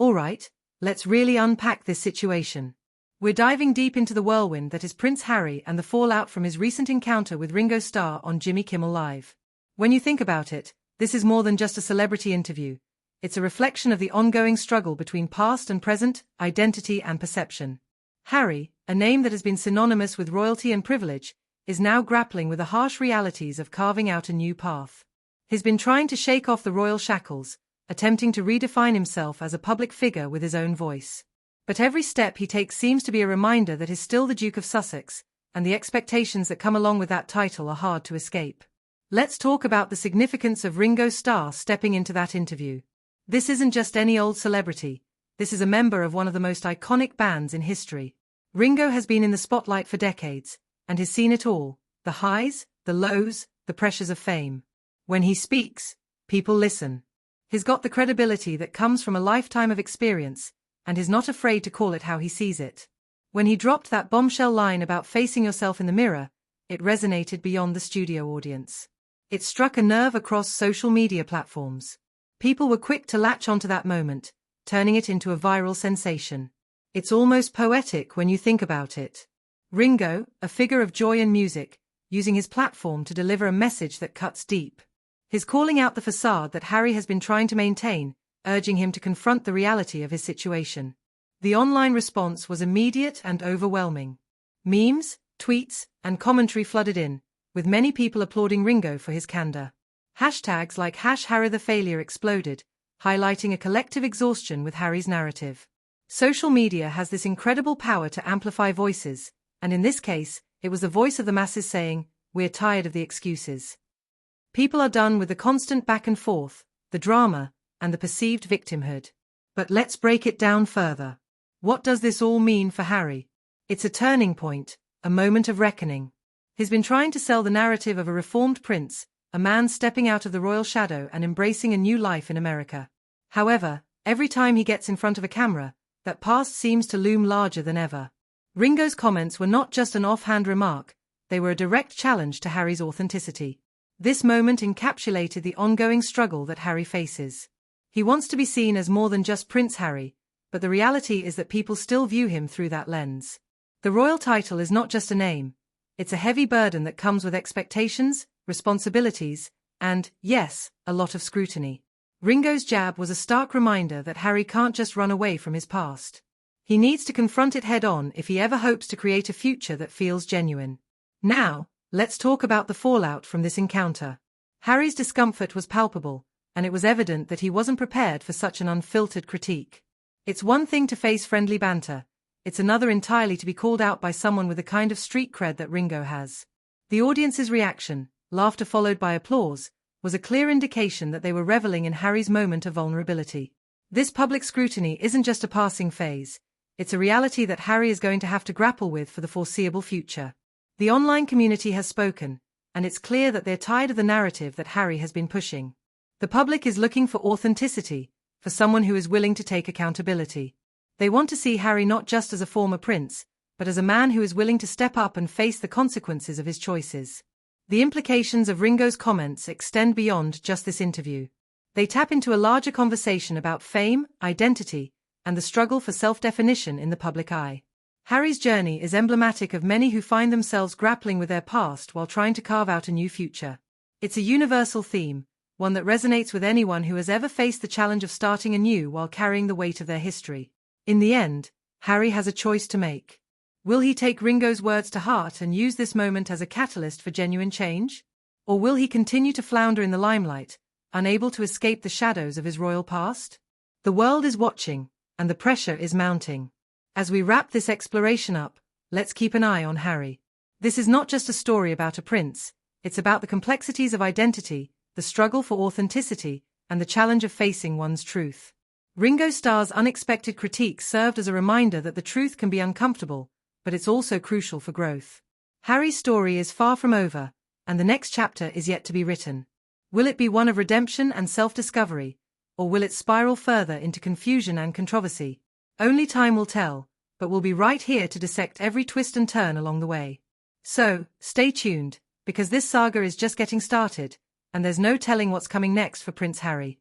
Alright, let's really unpack this situation. We're diving deep into the whirlwind that is Prince Harry and the fallout from his recent encounter with Ringo Starr on Jimmy Kimmel Live. When you think about it, this is more than just a celebrity interview. It's a reflection of the ongoing struggle between past and present, identity and perception. Harry, a name that has been synonymous with royalty and privilege, is now grappling with the harsh realities of carving out a new path. He's been trying to shake off the royal shackles, attempting to redefine himself as a public figure with his own voice. But every step he takes seems to be a reminder that he's still the Duke of Sussex, and the expectations that come along with that title are hard to escape. Let's talk about the significance of Ringo Starr stepping into that interview. This isn't just any old celebrity. This is a member of one of the most iconic bands in history. Ringo has been in the spotlight for decades, and has seen it all, the highs, the lows, the pressures of fame. When he speaks, people listen. He's got the credibility that comes from a lifetime of experience, and is not afraid to call it how he sees it. When he dropped that bombshell line about facing yourself in the mirror, it resonated beyond the studio audience. It struck a nerve across social media platforms. People were quick to latch onto that moment, turning it into a viral sensation. It's almost poetic when you think about it. Ringo, a figure of joy and music, using his platform to deliver a message that cuts deep. He's calling out the facade that Harry has been trying to maintain, urging him to confront the reality of his situation. The online response was immediate and overwhelming. Memes, tweets, and commentary flooded in, with many people applauding Ringo for his candor. Hashtags like #HarryTheFailure exploded, highlighting a collective exhaustion with Harry's narrative. Social media has this incredible power to amplify voices, and in this case, it was the voice of the masses saying, "We're tired of the excuses." People are done with the constant back and forth, the drama, and the perceived victimhood. But let's break it down further. What does this all mean for Harry? It's a turning point, a moment of reckoning. He's been trying to sell the narrative of a reformed prince, a man stepping out of the royal shadow and embracing a new life in America. However, every time he gets in front of a camera, that past seems to loom larger than ever. Ringo's comments were not just an offhand remark, they were a direct challenge to Harry's authenticity. This moment encapsulated the ongoing struggle that Harry faces. He wants to be seen as more than just Prince Harry, but the reality is that people still view him through that lens. The royal title is not just a name, it's a heavy burden that comes with expectations, responsibilities, and, yes, a lot of scrutiny. Ringo's jab was a stark reminder that Harry can't just run away from his past. He needs to confront it head-on if he ever hopes to create a future that feels genuine. Now, let's talk about the fallout from this encounter. Harry's discomfort was palpable, and it was evident that he wasn't prepared for such an unfiltered critique. It's one thing to face friendly banter, it's another entirely to be called out by someone with the kind of street cred that Ringo has. The audience's reaction, laughter followed by applause, was a clear indication that they were reveling in Harry's moment of vulnerability. This public scrutiny isn't just a passing phase, it's a reality that Harry is going to have to grapple with for the foreseeable future. The online community has spoken, and it's clear that they're tired of the narrative that Harry has been pushing. The public is looking for authenticity, for someone who is willing to take accountability. They want to see Harry not just as a former prince, but as a man who is willing to step up and face the consequences of his choices. The implications of Ringo's comments extend beyond just this interview. They tap into a larger conversation about fame, identity, and the struggle for self-definition in the public eye. Harry's journey is emblematic of many who find themselves grappling with their past while trying to carve out a new future. It's a universal theme, one that resonates with anyone who has ever faced the challenge of starting anew while carrying the weight of their history. In the end, Harry has a choice to make. Will he take Ringo's words to heart and use this moment as a catalyst for genuine change? Or will he continue to flounder in the limelight, unable to escape the shadows of his royal past? The world is watching, and the pressure is mounting. As we wrap this exploration up, let's keep an eye on Harry. This is not just a story about a prince, it's about the complexities of identity, the struggle for authenticity, and the challenge of facing one's truth. Ringo Starr's unexpected critique served as a reminder that the truth can be uncomfortable, but it's also crucial for growth. Harry's story is far from over, and the next chapter is yet to be written. Will it be one of redemption and self-discovery, or will it spiral further into confusion and controversy? Only time will tell, but we'll be right here to dissect every twist and turn along the way. So, stay tuned, because this saga is just getting started, and there's no telling what's coming next for Prince Harry.